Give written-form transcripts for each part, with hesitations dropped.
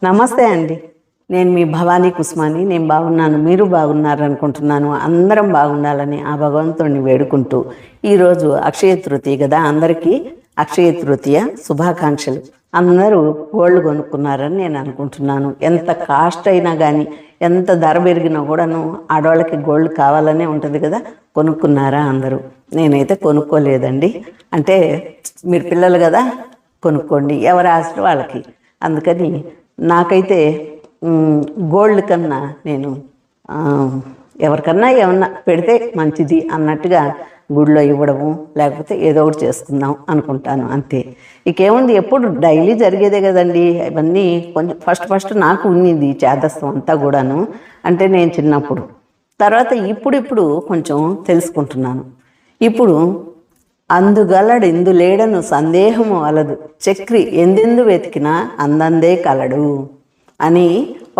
నమస్తే అండి. నేను మీ భవానీ కుస్మాని. నేను బాగున్నాను, మీరు బాగున్నారు అనుకుంటున్నాను. అందరం బాగుండాలని ఆ భగవంతుడిని వేడుకుంటూ ఈరోజు అక్షయ తృతీయ కదా, అందరికీ అక్షయ తృతీయ శుభాకాంక్షలు. అందరూ గోల్డ్ కొనుక్కున్నారని నేను అనుకుంటున్నాను. ఎంత కాస్ట్ అయినా కానీ, ఎంత ధర పెరిగినా కూడాను ఆడవాళ్ళకి గోల్డ్ కావాలనే ఉంటుంది కదా. కొనుక్కున్నారా అందరూ? నేనైతే కొనుక్కోలేదండి. అంటే మీరు పిల్లలు కదా, కొనుక్కోండి, ఎవరి ఆశలు వాళ్ళకి. అందుకని నాకైతే గోల్డ్ కన్నా నేను ఎవరికన్నా ఏమన్నా పెడితే మంచిది అన్నట్టుగా గుడిలో ఇవ్వడము, లేకపోతే ఏదో ఒకటి చేసుకుందాం అనుకుంటాను, అంతే. ఇకేముంది, ఎప్పుడు డైలీ జరిగేదే కదండి ఇవన్నీ. కొంచెం ఫస్ట్ నాకు ఉన్నింది చేదస్తం అంతా కూడాను, అంటే నేను చిన్నప్పుడు. తర్వాత ఇప్పుడు కొంచెం తెలుసుకుంటున్నాను. ఇప్పుడు అందుగలడు ఇందు లేడను సందేహము వలదు, చక్రి ఎందెందు వెతికినా అందందే కలడు అని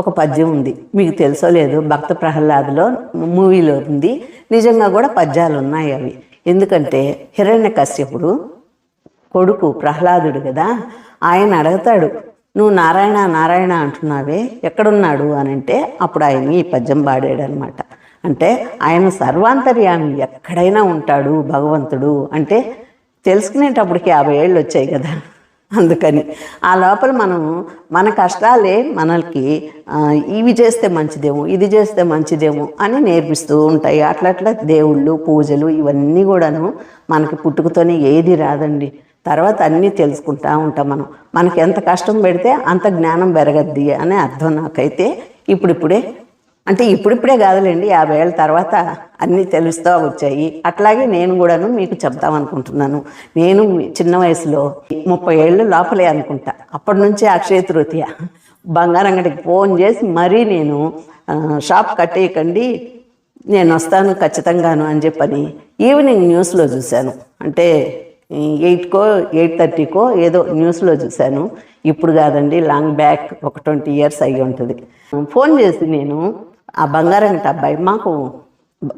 ఒక పద్యం ఉంది. మీకు తెలుసో లేదు, భక్త ప్రహ్లాదులో మూవీలో ఉంది. నిజంగా కూడా పద్యాలు ఉన్నాయి అవి. ఎందుకంటే హిరణ్యకశ్యపుడు కొడుకు ప్రహ్లాదుడు కదా, ఆయన అడుగుతాడు, నువ్వు నారాయణ నారాయణ అంటున్నావే, ఎక్కడున్నాడు అని అంటే అప్పుడు ఆయన ఈ పద్యం పాడాడు అనమాట. అంటే ఆయన సర్వాంతర్యామి, ఎక్కడైనా ఉంటాడు భగవంతుడు అంటే తెలుసుకునేటప్పటికి 50 ఏళ్ళు వచ్చాయి కదా. అందుకని ఆ లోపల మన కష్టాలే మనకి ఇవి చేస్తే మంచిదేమో, ఇది చేస్తే మంచిదేమో అని నేర్పిస్తూ ఉంటాయి. అట్లా దేవుళ్ళు, పూజలు ఇవన్నీ కూడాను మనకి పుట్టుకతోనే ఏది రాదండి. తర్వాత అన్నీ తెలుసుకుంటూ ఉంటాం మనం. మనకి ఎంత కష్టం పెడితే అంత జ్ఞానం పెరగద్ది అనే అర్థం నాకైతే. ఇప్పుడిప్పుడే కాదులేండి, 50 ఏళ్ళ తర్వాత అన్నీ తెలుస్తూ వచ్చాయి. అట్లాగే నేను కూడాను మీకు చెప్తామనుకుంటున్నాను. నేను చిన్న వయసులో 30 ఏళ్ళు లోపలే అనుకుంటా, అప్పటి నుంచి అక్షయ తృతీయ బంగారం అంగడికి ఫోన్ చేసి మరీ నేను షాప్ కట్టేయకండి, నేను వస్తాను ఖచ్చితంగాను అని చెప్పని ఈవినింగ్ న్యూస్లో చూశాను. అంటే 8కో 8:30కో ఏదో న్యూస్లో చూశాను. ఇప్పుడు కాదండి, లాంగ్ బ్యాక్, ఒక 20 years అయ్యి ఉంటుంది. ఫోన్ చేసి నేను ఆ బంగారంగటి అబ్బాయి, మాకు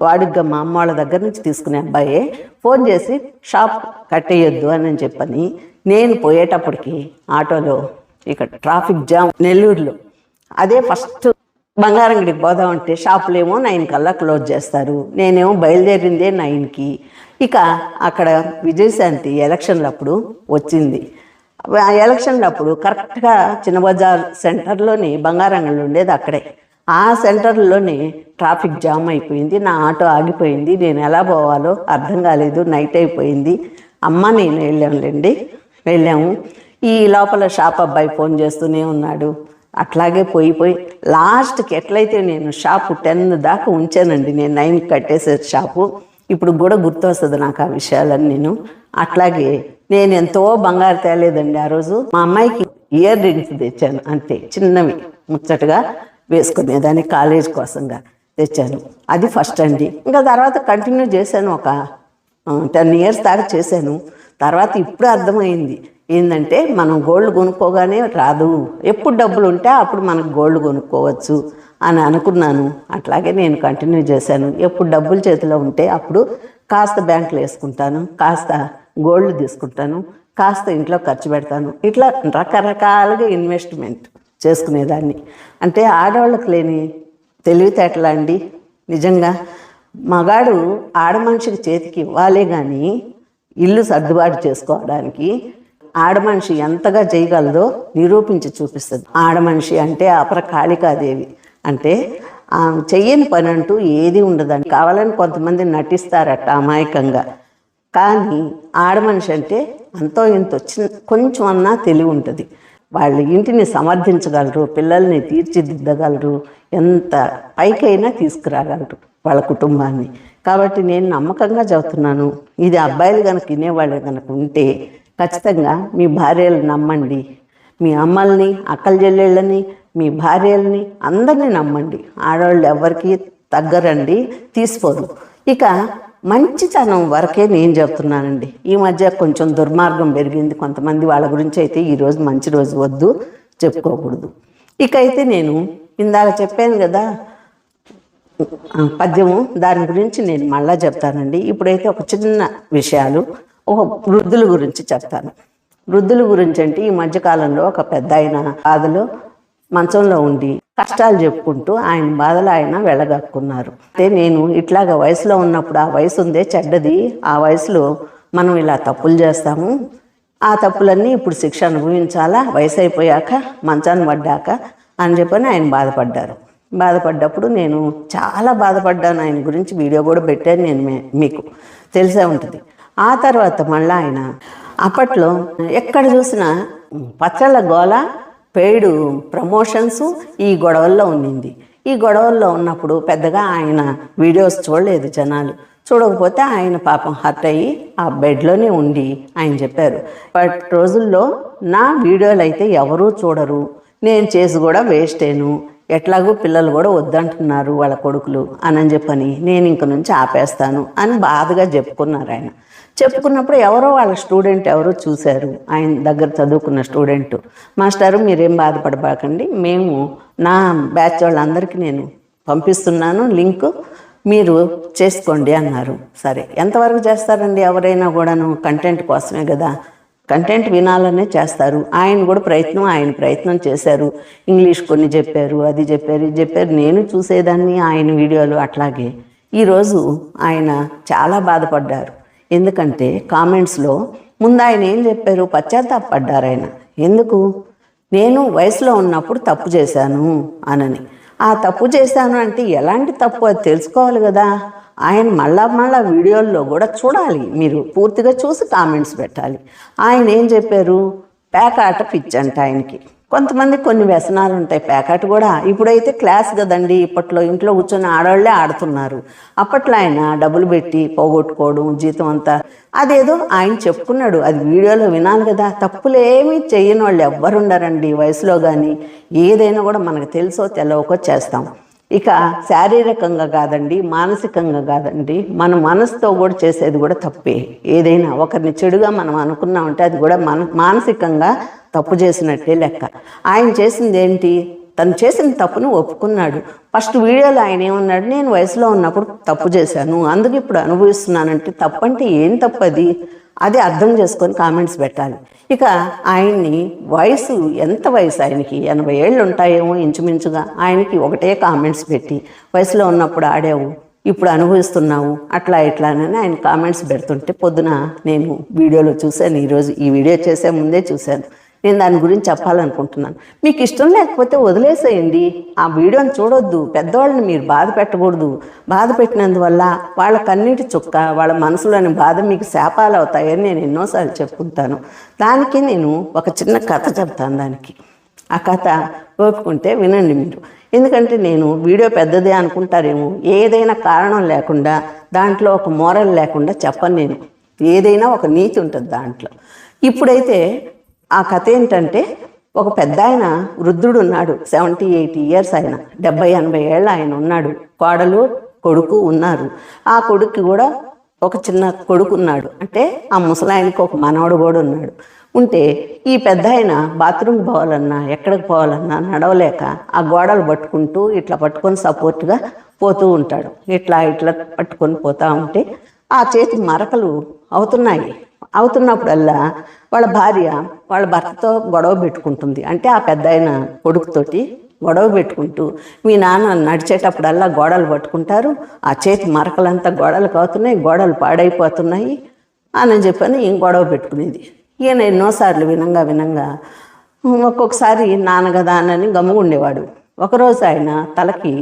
వాడిగా మా అమ్మ వాళ్ళ దగ్గర నుంచి తీసుకునే అబ్బాయే, ఫోన్ చేసి షాప్ కట్టేయొద్దు అని చెప్పని, నేను పోయేటప్పటికి ఆటోలో ఇక్కడ ట్రాఫిక్ జామ్ నెల్లూరులో. అదే ఫస్ట్ బంగారంగడికి పోదామంటే షాపులేమో 9 కల్లా క్లోజ్ చేస్తారు. నేనేమో బయలుదేరిందే 9కి. ఇక అక్కడ విజయశాంతి ఎలక్షన్లప్పుడు వచ్చింది. ఆ ఎలక్షన్లప్పుడు కరెక్ట్గా చిన్న బజార్ సెంటర్లోని బంగారంగళ్ళు ఉండేది అక్కడే. ఆ సెంటర్లోనే ట్రాఫిక్ జామ్ అయిపోయింది. నా ఆటో ఆగిపోయింది. నేను ఎలా పోవాలో అర్థం కాలేదు. నైట్ అయిపోయింది. అమ్మ నేను వెళ్ళాము. ఈ లోపల షాప్ అబ్బాయి ఫోన్ చేస్తూనే ఉన్నాడు. అట్లాగే పోయి లాస్ట్కి ఎట్లయితే నేను షాపు 10 దాకా ఉంచానండి. నేను 9కి కట్టేసేది షాపు. ఇప్పుడు కూడా గుర్తొస్తుంది నాకు ఆ విషయాలన్నీ. అట్లాగే నేను ఎంతో బంగారు తేలేదండి ఆ రోజు. మా అమ్మాయికి ఇయర్ రింగ్స్ తెచ్చాను, అంతే, చిన్నవి ముచ్చటగా వేసుకునేదాన్ని, కాలేజ్ కోసంగా తెచ్చాను. అది ఫస్ట్ అండి. ఇంకా తర్వాత కంటిన్యూ చేశాను, ఒక 10 years దాకా చేశాను. తర్వాత ఇప్పుడు అర్థమైంది ఏంటంటే, మనం గోల్డ్ కొనుక్కోగానే రాదు, ఎప్పుడు డబ్బులు ఉంటే అప్పుడు మనకు గోల్డ్ కొనుక్కోవచ్చు అని అనుకున్నాను. అట్లాగే నేను కంటిన్యూ చేశాను. ఎప్పుడు డబ్బులు చేతిలో ఉంటే అప్పుడు కాస్త బ్యాంకులో వేసుకుంటాను, కాస్త గోల్డ్ తీసుకుంటాను, కాస్త ఇంట్లో ఖర్చు పెడతాను. ఇట్లా రకరకాలుగా ఇన్వెస్ట్మెంట్ చేసుకునేదాన్ని. అంటే ఆడవాళ్ళకి లేని తెలివితేటలా అండి నిజంగా. మగాడు ఆడమనిషికి చేతికి ఇవ్వాలే కానీ ఇల్లు సర్దుబాటు చేసుకోవడానికి ఆడమనిషి ఎంతగా చేయగలదో నిరూపించి చూపిస్తుంది. ఆడమనిషి అంటే అపర కాళికాదేవి. అంటే చెయ్యని పని అంటూ ఏది ఉండదండి. కావాలని కొంతమంది నటిస్తారట అమాయకంగా, కానీ ఆడమనిషి అంటే అంతో ఇంతో కొంచెం అన్నా తెలివి ఉంటుంది. వాళ్ళ ఇంటిని సమర్థించగలరు, పిల్లల్ని తీర్చిదిద్దగలరు, ఎంత పైకైనా తీసుకురాగలరు వాళ్ళ కుటుంబాన్ని. కాబట్టి నేను నమ్మకంగా చెబుతున్నాను, ఇది అబ్బాయిలు కనుక వినేవాళ్ళు కనుక ఉంటే ఖచ్చితంగా మీ భార్యలు నమ్మండి. మీ అమ్మల్ని, అక్కల చెల్లెళ్ళని, మీ భార్యల్ని అందరినీ నమ్మండి. ఆడవాళ్ళు ఎవరికి తగ్గరండి, తీసిపోరు. ఇక మంచితనం వరకే నేను చెప్తున్నానండి. ఈ మధ్య కొంచెం దుర్మార్గం పెరిగింది కొంతమంది, వాళ్ళ గురించి అయితే ఈరోజు మంచి రోజు వద్దు, చెప్పుకోకూడదు. ఇక అయితే నేను ఇందాక చెప్పాను కదా పద్యము, దాని గురించి నేను మళ్ళా చెప్తానండి. ఇప్పుడైతే ఒక చిన్న విషయాలు, ఒక వృద్ధుల గురించి చెప్తాను. వృద్ధుల గురించి అంటే ఈ మధ్యకాలంలో ఒక పెద్ద ఆయన బాధలో మంచంలో ఉండి కష్టాలు చెప్పుకుంటూ ఆయన బాధలు ఆయన వెళ్ళగక్కున్నారు. అంటే నేను ఇట్లాగా వయసులో ఉన్నప్పుడు, ఆ వయసు ఉందే చెడ్డది, ఆ వయసులో మనం ఇలా తప్పులు చేస్తాము, ఆ తప్పులన్నీ ఇప్పుడు శిక్ష అనుభవించాలా వయసు అయిపోయాక, మంచాన్ని పడ్డాక అని చెప్పని ఆయన బాధపడ్డారు. బాధపడ్డప్పుడు నేను చాలా బాధపడ్డాను. ఆయన గురించి వీడియో కూడా పెట్టాను నేను, మీకు తెలిసే ఉంటుంది. ఆ తర్వాత మళ్ళీ ఆయన అప్పట్లో ఎక్కడ చూసినా పచ్చళ్ళ గోల, పెయిడ్ ప్రమోషన్స్ ఈ గొడవల్లో ఉండింది. ఈ గొడవల్లో ఉన్నప్పుడు పెద్దగా ఆయన వీడియోస్ చూడలేదు జనాలు. చూడకపోతే ఆయన పాపం హర్ట్ అయ్యి ఆ బెడ్లోనే ఉండి ఆయన చెప్పారు, బట్ రోజుల్లో నా వీడియోలు అయితే ఎవరూ చూడరు, నేను చేసి కూడా వేస్టేను, ఎట్లాగూ పిల్లలు కూడా వద్దంటున్నారు వాళ్ళ కొడుకులు అని చెప్పని నేను ఇంక నుంచి ఆపేస్తాను అని బాధగా చెప్పుకున్నారు ఆయన. చెప్పుకున్నప్పుడు ఎవరో వాళ్ళ స్టూడెంట్ ఎవరో చూశారు, ఆయన దగ్గర చదువుకున్న స్టూడెంట్, మాస్టారు మీరేం బాధపడబాకండి, మేము నా బ్యాచ్ వాళ్ళందరికీ నేను పంపిస్తున్నాను లింక్, మీరు చేసుకోండి అన్నారు. సరే, ఎంతవరకు చేస్తారండి ఎవరైనా కూడాను, కంటెంట్ కోసమే కదా, కంటెంట్ వినాలనే చేస్తారు. ఆయన కూడా ఆయన ప్రయత్నం చేశారు. ఇంగ్లీష్ కొన్ని చెప్పారు, అది చెప్పారు, ఇది చెప్పారు, నేను చూసేదాన్ని ఆయన వీడియోలు. అట్లాగే ఈరోజు ఆయన చాలా బాధపడ్డారు. ఎందుకంటే కామెంట్స్లో ముందు ఆయన ఏం చెప్పారు, పశ్చాత్తాపడ్డారు ఆయన. ఎందుకు, నేను వయసులో ఉన్నప్పుడు తప్పు చేశాను అనని. ఆ తప్పు చేశాను అంటే ఎలాంటి తప్పు అది తెలుసుకోవాలి కదా. ఆయన మళ్ళా వీడియోల్లో కూడా చూడాలి, మీరు పూర్తిగా చూసి కామెంట్స్ పెట్టాలి. ఆయన ఏం చెప్పారు, పేకాట పిచ్చంట ఆయనకి. కొంతమంది కొన్ని వ్యసనాలు ఉంటాయి, పేకాట కూడా. ఇప్పుడైతే క్లాస్ కదండి, ఇప్పట్లో ఇంట్లో కూర్చొని ఆడవాళ్లే ఆడుతున్నారు. అప్పట్లో ఆయన డబ్బులు పెట్టి పోగొట్టుకోవడం జీతం అంతా, అదేదో ఆయన చెప్పుకున్నాడు, అది వీడియోలో వినాలి కదా. తప్పులేమీ చెయ్యని వాళ్ళు ఎవ్వరు ఉండరండి వయసులో. కానీ ఏదైనా కూడా మనకు తెలుసో తెలవకో చేస్తాం. ఇక శారీరకంగా కాదండి, మానసికంగా కాదండి, మన మనసుతో కూడా చేసేది కూడా తప్పే. ఏదైనా ఒకరిని చెడుగా మనం అనుకున్నామంటే అది కూడా మానసికంగా తప్పు చేసినట్టే లెక్క. ఆయన చేసింది ఏంటి, తను చేసిన తప్పును ఒప్పుకున్నాడు. ఫస్ట్ వీడియోలో ఆయన ఏమన్నాడు, నేను వయసులో ఉన్నప్పుడు తప్పు చేశాను, అందుకు ఇప్పుడు అనుభవిస్తున్నానంటే తప్పు అంటే ఏం తప్పు అది అర్థం చేసుకొని కామెంట్స్ పెట్టాలి. ఇక ఆయన్ని వయసు, ఎంత వయసు ఆయనకి 80 ఏళ్ళు ఉంటాయేమో ఇంచుమించుగా. ఆయనకి ఒకటే కామెంట్స్ పెట్టి, వయసులో ఉన్నప్పుడు ఆడావు, ఇప్పుడు అనుభవిస్తున్నావు, అట్లా ఇట్లానని ఆయన కామెంట్స్ పెడుతుంటే పొద్దున నేను వీడియోలో చూశాను. ఈరోజు ఈ వీడియో చేసే ముందే చూశాను. నేను దాని గురించి చెప్పాలనుకుంటున్నాను. మీకు ఇష్టం లేకపోతే వదిలేసేయండి, ఆ వీడియోని చూడొద్దు. పెద్దవాళ్ళని మీరు బాధ పెట్టకూడదు. బాధ పెట్టినందువల్ల వాళ్ళ కన్నీటి చుక్క, వాళ్ళ మనసులోని బాధ మీకు శాపాలు అవుతాయని నేను ఎన్నోసార్లు చెప్పుకుంటాను. దానికి నేను ఒక చిన్న కథ చెప్తాను. దానికి ఆ కథ ఓపుకుంటే వినండి మీరు. ఎందుకంటే నేను వీడియో పెద్దదే అనుకుంటారేమో, ఏదైనా కారణం లేకుండా, దాంట్లో ఒక మోరల్ లేకుండా చెప్పను నేను. ఏదైనా ఒక నీతి ఉంటుంది దాంట్లో. ఇప్పుడైతే ఆ కథ ఏంటంటే, ఒక పెద్ద ఆయన వృద్ధుడు ఉన్నాడు, 70-80 ఇయర్స్, ఆయన 70-80 ఏళ్ళు ఆయన ఉన్నాడు. కోడలు కొడుకు ఉన్నారు. ఆ కొడుకు కూడా ఒక చిన్న కొడుకు ఉన్నాడు. అంటే ఆ ముసలాయనకి ఒక మనవడు కూడా ఉన్నాడు. ఉంటే ఈ పెద్ద ఆయన బాత్రూమ్కి పోవాలన్నా, ఎక్కడికి పోవాలన్నా నడవలేక ఆ గోడలు పట్టుకుంటూ ఇట్లా పట్టుకొని సపోర్ట్గా పోతూ ఉంటాడు. ఇట్లా పట్టుకొని పోతూ ఉంటే ఆ చేతి మరకలు అవుతున్నప్పుడల్లా వాళ్ళ భార్య వాళ్ళ భర్తతో గొడవ పెట్టుకుంటుంది. అంటే ఆ పెద్ద ఆయన కొడుకుతోటి గొడవ పెట్టుకుంటూ, మీ నాన్న నడిచేటప్పుడల్లా గోడలు పట్టుకుంటారు, ఆ చేతి మరకలంతా గోడలకు అవుతున్నాయి, గోడలు పాడైపోతున్నాయి అని చెప్పని గొడవ పెట్టుకునేది. ఈయన ఎన్నోసార్లు వినంగా ఒక్కొక్కసారి నాన్నగదా అని గమ్ముగుండేవాడు. ఒకరోజు ఆయన తలకి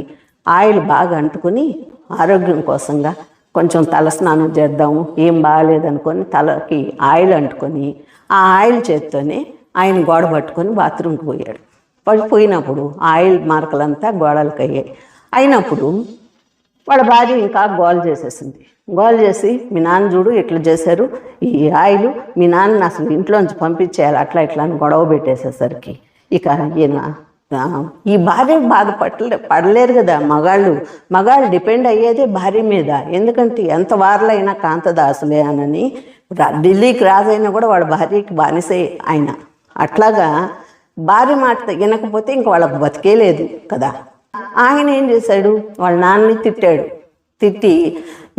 ఆయిల్ బాగా అంటుకుని ఆరోగ్యం కోసంగా కొంచెం తల స్నానం చేద్దాము, ఏం బాగాలేదనుకొని తలకి ఆయిల్ అంటుకొని ఆ ఆయిల్ చేత్తోనే ఆయన గోడ పట్టుకొని బాత్రూమ్కి పోయాడు. పోయినప్పుడు ఆయిల్ మార్కలంతా గోడలకు అయినప్పుడు వాళ్ళ భార్య ఇంకా గోల్ చేసేసింది. గోల్ చేసి, మీ నాన్న చూడు ఇట్లా చేశారు, ఈ ఆయిల్ మీ నాన్నని అసలు ఇంట్లోంచి పంపించేయాలి, అట్లా ఇట్లా అని గొడవ పెట్టేసేసరికి ఇక ఈయన ఈ భార్య పడలేరు కదా. మగాళ్ళు డిపెండ్ అయ్యేదే భార్య మీద. ఎందుకంటే ఎంత వార్లైనా కాంతదాసులే అనని ఢిల్లీకి రాజైనా కూడా వాళ్ళ భార్యకి బానిసే ఆయన. అట్లాగా భార్య మాట వినకపోతే ఇంక వాళ్ళకు బతికే లేదు కదా. ఆయన ఏం చేశాడు, వాళ్ళ నాన్నని తిట్టాడు. తిట్టి,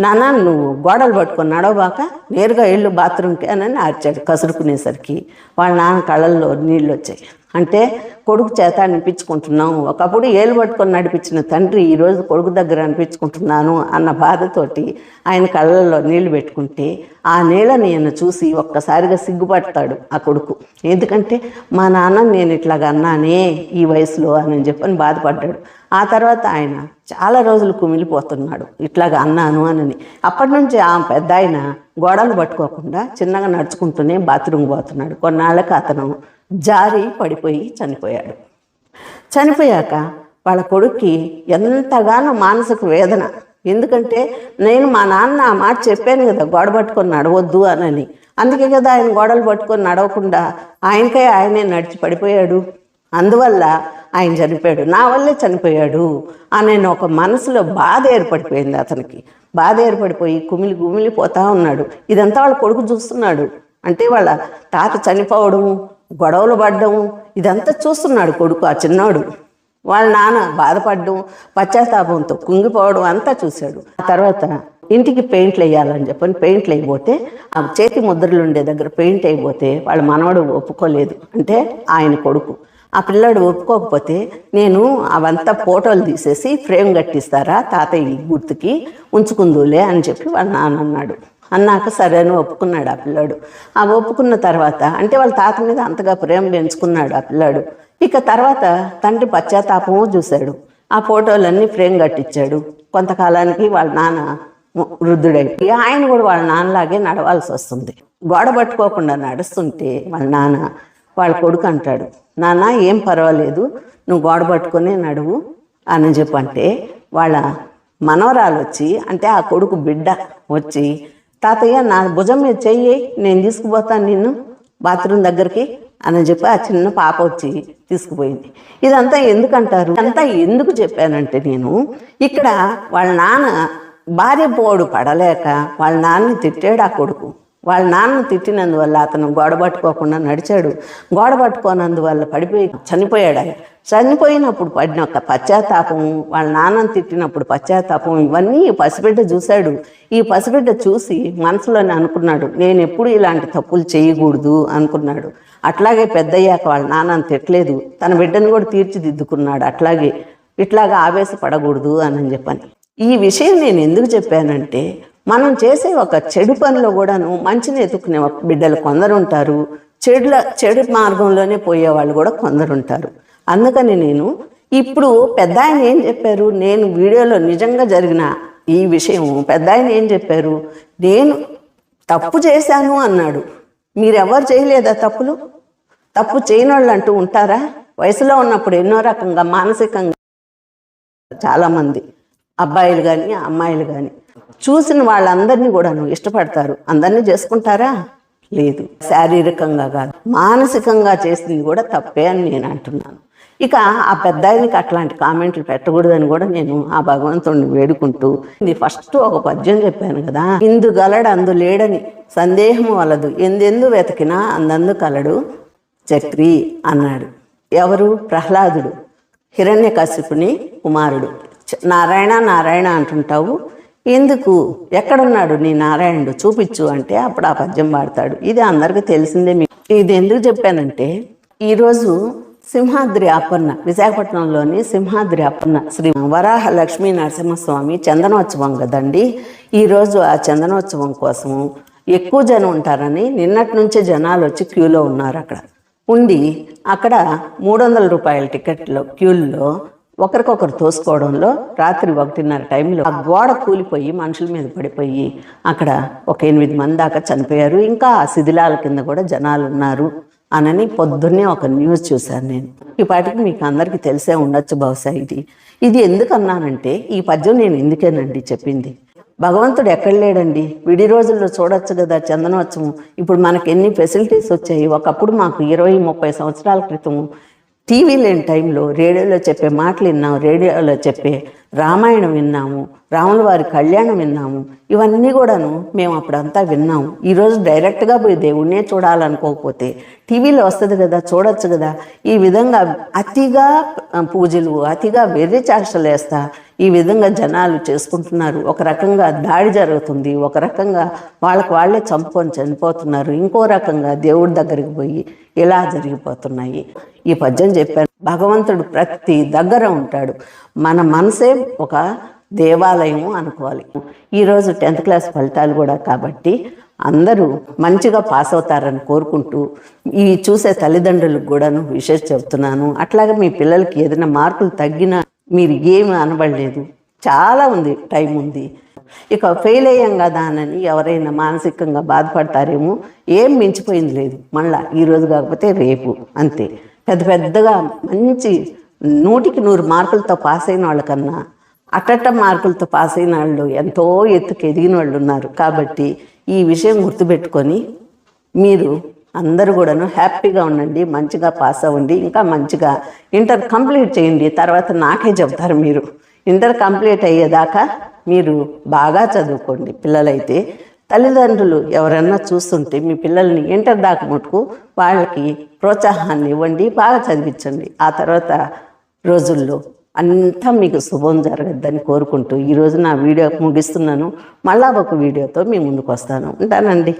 నాన్న నువ్వు గోడలు పట్టుకొని నడవబాక, నేరుగా వెళ్ళు బాత్రూమ్కి అని అరిచాడు. కసురుకునేసరికి వాళ్ళ నాన్న కళ్ళల్లో నీళ్ళు వచ్చాయి. అంటే కొడుకు చేత అనిపించుకుంటున్నాం, ఒకప్పుడు ఏలు పట్టుకొని నడిపించిన తండ్రి ఈరోజు కొడుకు దగ్గర అనిపించుకుంటున్నాను అన్న బాధతోటి ఆయన కళ్ళల్లో నీళ్లు పెట్టుకుంటే ఆ నీళ్ళని ఆయన చూసి ఒక్కసారిగా సిగ్గుపడతాడు ఆ కొడుకు. ఎందుకంటే మా నాన్న నేను ఇట్లాగా అన్నానే ఈ వయసులో అని చెప్పని బాధపడ్డాడు. ఆ తర్వాత ఆయన చాలా రోజులు కుమిలిపోతున్నాడు ఇట్లాగా అన్నాను అని. అప్పటి నుంచి ఆ పెద్ద ఆయన గోడలు పట్టుకోకుండా చిన్నగా నడుచుకుంటూనే బాత్రూమ్ పోతున్నాడు. కొన్నాళ్ళకి అతను జారి పడిపోయి చనిపోయాడు. చనిపోయాక వాళ్ళ కొడుక్కి ఎంతగానో మానసిక వేదన. ఎందుకంటే నేను మా నాన్న ఆ మాట చెప్పాను కదా, గోడ పట్టుకొని నడవద్దు అని. అందుకే కదా ఆయన గోడలు పట్టుకొని నడవకుండా ఆయనకై ఆయనే నడిచి పడిపోయాడు. అందువల్ల ఆయన చనిపోయాడు, నా వల్లే చనిపోయాడు అనే ఒక మనసులో బాధ ఏర్పడిపోయింది అతనికి. బాధ ఏర్పడిపోయి కుమిలిపోతా ఉన్నాడు. ఇదంతా వాళ్ళ కొడుకు చూస్తున్నాడు. అంటే వాళ్ళ తాత చనిపోవడము, గొడవలు పడ్డం, ఇదంతా చూస్తున్నాడు కొడుకు, ఆ చిన్నోడు. వాళ్ళ నాన్న బాధపడడం, పశ్చాత్తాపంతో కుంగిపోవడం అంతా చూశాడు. ఆ తర్వాత ఇంటికి పెయింట్లు వేయాలని చెప్పని పెయింట్లు వేయబోతే, ఆ చేతి ముద్రలు ఉండే దగ్గర పెయింట్ వేయబోతే వాళ్ళ మనవడు ఒప్పుకోలేదు. అంటే ఆయన కొడుకు. ఆ పిల్లాడు ఒప్పుకోకపోతే నేను అవంతా ఫోటోలు తీసేసి ఫ్రేమ్ కట్టిస్తారా తాతయ్య గుర్తుకి ఉంచుకుందులే అని చెప్పి వాళ్ళ నాన్న అన్నాడు. అన్నాక సరే అని ఒప్పుకున్నాడు ఆ పిల్లాడు. ఆ ఒప్పుకున్న తర్వాత అంటే వాళ్ళ తాత మీద అంతగా ప్రేమ పెంచుకున్నాడు ఆ పిల్లాడు. ఇక తర్వాత తండ్రి పశ్చాత్తాపము చూశాడు. ఆ ఫోటోలన్నీ ఫ్రేమ్ కట్టించాడు. కొంతకాలానికి వాళ్ళ నాన్న వృద్ధుడైపోయి ఆయన కూడా వాళ్ళ నాన్నలాగే నడవాల్సి వస్తుంది. గోడ పట్టుకోకుండా నడుస్తుంటే వాళ్ళ నాన్న వాళ్ళ కొడుకు అంటాడు, నాన్న ఏం పర్వాలేదు, నువ్వు గోడ పట్టుకునే నడువు అని చెప్పంటే వాళ్ళ మనవరాలు వచ్చి, అంటే ఆ కొడుకు బిడ్డ వచ్చి, తాతయ్య నా భుజం మీద చెయ్యి, నేను తీసుకుపోతాను నిన్ను బాత్రూమ్ దగ్గరికి అని చెప్పి ఆ చిన్న పాప వచ్చి తీసుకుపోయింది. ఇదంతా ఎందుకంటారు, అంతా ఎందుకు చెప్పానంటే నేను ఇక్కడ వాళ్ళ నాన్న భార్య పోడు పడలేక వాళ్ళ నాన్నని తిట్టాడు ఆ కొడుకు. వాళ్ళ నాన్న తిట్టినందువల్ల అతను గోడ పట్టుకోకుండా నడిచాడు. గోడ పట్టుకోనందువల్ల పడిపోయి చనిపోయాడు. ఆయన చనిపోయినప్పుడు పడిన ఒక పశ్చాత్తాపం, వాళ్ళ నాన్నని తిట్టినప్పుడు పశ్చాత్తాపం, ఇవన్నీ పసిబిడ్డ చూశాడు. ఈ పసిబిడ్డ చూసి మనసులోనే అనుకున్నాడు, నేను ఎప్పుడు ఇలాంటి తప్పులు చేయకూడదు అనుకున్నాడు. అట్లాగే పెద్దయ్యాక వాళ్ళ నాన్నని తిట్టలేదు, తన బిడ్డను కూడా తీర్చిదిద్దుకున్నాడు. అట్లాగే ఇట్లాగా ఆవేశపడకూడదు అని చెప్పని. ఈ విషయం నేను ఎందుకు చెప్పానంటే, మనం చేసే ఒక చెడు పనిలో కూడాను మంచిని ఎత్తుకునే బిడ్డలు కొందరు ఉంటారు, చెడు మార్గంలోనే పోయేవాళ్ళు కూడా కొందరు ఉంటారు. అందుకని నేను ఇప్పుడు పెద్ద ఆయన ఏం చెప్పారు, నేను వీడియోలో నిజంగా జరిగిన ఈ విషయం పెద్ద ఆయన ఏం చెప్పారు, నేను తప్పు చేశాను అన్నాడు. మీరెవరు చేయలేదా తప్పులు? తప్పు చేయని వాళ్ళు అంటూ ఉంటారా? వయసులో ఉన్నప్పుడు ఎన్నో రకంగా మానసికంగా చాలామంది అబ్బాయిలు కానీ అమ్మాయిలు కానీ చూసిన వాళ్ళందరినీ కూడాను ఇష్టపడతారు. అందరినీ చేసుకుంటారా? లేదు. శారీరకంగా కాదు, మానసికంగా చేసింది కూడా తప్పే అని నేను అంటున్నాను. ఇక ఆ పెద్ద ఆయనకి అట్లాంటి కామెంట్లు పెట్టకూడదని కూడా నేను ఆ భగవంతుడిని వేడుకుంటూ, ఇది ఫస్ట్ ఒక పద్యం చెప్పాను కదా, ఇందు గలడు అందు లేడని సందేహము వలదు, ఎందెందు వెతికినా అందందు కలడు చక్రి అన్నాడు. ఎవరు? ప్రహ్లాదుడు, హిరణ్యకశిపుని కుమారుడు. నారాయణ నారాయణ అంటుంటావు, ఎందుకు, ఎక్కడున్నాడు నీ నారాయణుడు చూపించు అంటే అప్పుడు ఆ పద్యం పాడతాడు. ఇది అందరికీ తెలిసిందే. ఇది ఎందుకు చెప్పానంటే, ఈరోజు సింహాద్రి అప్పన్న, విశాఖపట్నంలోని సింహాద్రి అప్పన్న శ్రీ వరాహ లక్ష్మీ నరసింహస్వామి చందనోత్సవం కదండి. ఈరోజు ఆ చందనోత్సవం కోసం ఎక్కువ జనం ఉంటారని నిన్నటి నుంచే జనాలు వచ్చి క్యూలో ఉన్నారు. అక్కడ ఉండి అక్కడ 300 రూపాయల టికెట్లో క్యూల్లో ఒకరికొకరు తోసుకోవడంలో రాత్రి 1:30 టైంలో ఆ గోడ కూలిపోయి మనుషుల మీద పడిపోయి అక్కడ ఒక 8 మంది దాకా చనిపోయారు. ఇంకా ఆ శిథిలాల కింద కూడా జనాలు ఉన్నారు అనని పొద్దున్నే ఒక న్యూస్ చూశాను నేను. ఈ పాటికి మీకు అందరికీ తెలిసే ఉండొచ్చు బహుశా. ఇది ఎందుకు అన్నానంటే, ఈ పద్యం నేను ఎందుకేనండి చెప్పింది, భగవంతుడు ఎక్కడ లేడండి. విడి రోజుల్లో చూడొచ్చు కదా చందనోత్సవం. ఇప్పుడు మనకు ఎన్ని ఫెసిలిటీస్ వచ్చాయి. ఒకప్పుడు మాకు 20-30 సంవత్సరాల క్రితం టీవీ లేని టైంలో రేడియోలో చెప్పే మాటలు విన్నాము, రేడియోలో చెప్పే రామాయణం విన్నాము, రాముల వారి కళ్యాణం విన్నాము. ఇవన్నీ కూడాను మేము అప్పుడంతా విన్నాము. ఈరోజు డైరెక్ట్గా పోయి దేవుణ్ణే చూడాలనుకోకపోతే టీవీలో వస్తుంది కదా, చూడొచ్చు కదా. ఈ విధంగా అతిగా పూజలు, అతిగా వెర్రి చేష్టలు వేస్తా ఈ విధంగా జనాలు చేసుకుంటున్నారు. ఒక రకంగా దాడి జరుగుతుంది, ఒక రకంగా వాళ్ళే చంపుకొని చనిపోతున్నారు, ఇంకో రకంగా దేవుడి దగ్గరికి పోయి ఇలా జరిగిపోతున్నాయి. ఈ పద్యం చెప్పాను, భగవంతుడు ప్రతి దగ్గర ఉంటాడు. మన మనసే ఒక దేవాలయము అనుకోవాలి. ఈరోజు 10th క్లాస్ ఫలితాలు కూడా కాబట్టి అందరూ మంచిగా పాస్ అవుతారని కోరుకుంటూ ఈ చూసే తల్లిదండ్రులకు కూడాను విషయం చెప్తున్నాను. అట్లాగే మీ పిల్లలకి ఏదైనా మార్కులు తగ్గినా మీరు ఏమి అనబడలేదు, చాలా ఉంది, టైం ఉంది. ఇక ఫెయిల్ అయ్యాం కదా అని ఎవరైనా మానసికంగా బాధపడతారేమో, ఏం మించిపోయింది లేదు. మళ్ళీ ఈరోజు కాకపోతే రేపు అంతే. పెద్దగా మంచి 100కి 100 మార్కులతో పాస్ అయిన వాళ్ళకన్నా అట్టట్ట మార్కులతో పాస్ అయిన వాళ్ళు ఎంతో ఎత్తుకు ఎదిగిన వాళ్ళు ఉన్నారు. కాబట్టి ఈ విషయం గుర్తుపెట్టుకొని మీరు అందరూ కూడాను హ్యాపీగా ఉండండి, మంచిగా పాస్ అవ్వండి, ఇంకా మంచిగా ఇంటర్ కంప్లీట్ చేయండి. తర్వాత నాకే చెప్తారు మీరు. ఇంటర్ కంప్లీట్ అయ్యేదాకా మీరు బాగా చదువుకోండి. పిల్లలైతే తల్లిదండ్రులు ఎవరన్నా చూస్తుంటే మీ పిల్లల్ని ఇంటర్ దాకా మటుకు వాళ్ళకి ప్రోత్సాహాన్ని ఇవ్వండి, బాగా చదివించండి. ఆ తర్వాత రోజుల్లో అంతా మీకు శుభం జరగద్దని కోరుకుంటూ ఈరోజు నా వీడియో ముగిస్తున్నాను. మళ్ళా ఒక వీడియోతో మీ ముందుకు వస్తాను. ఉంటానండి.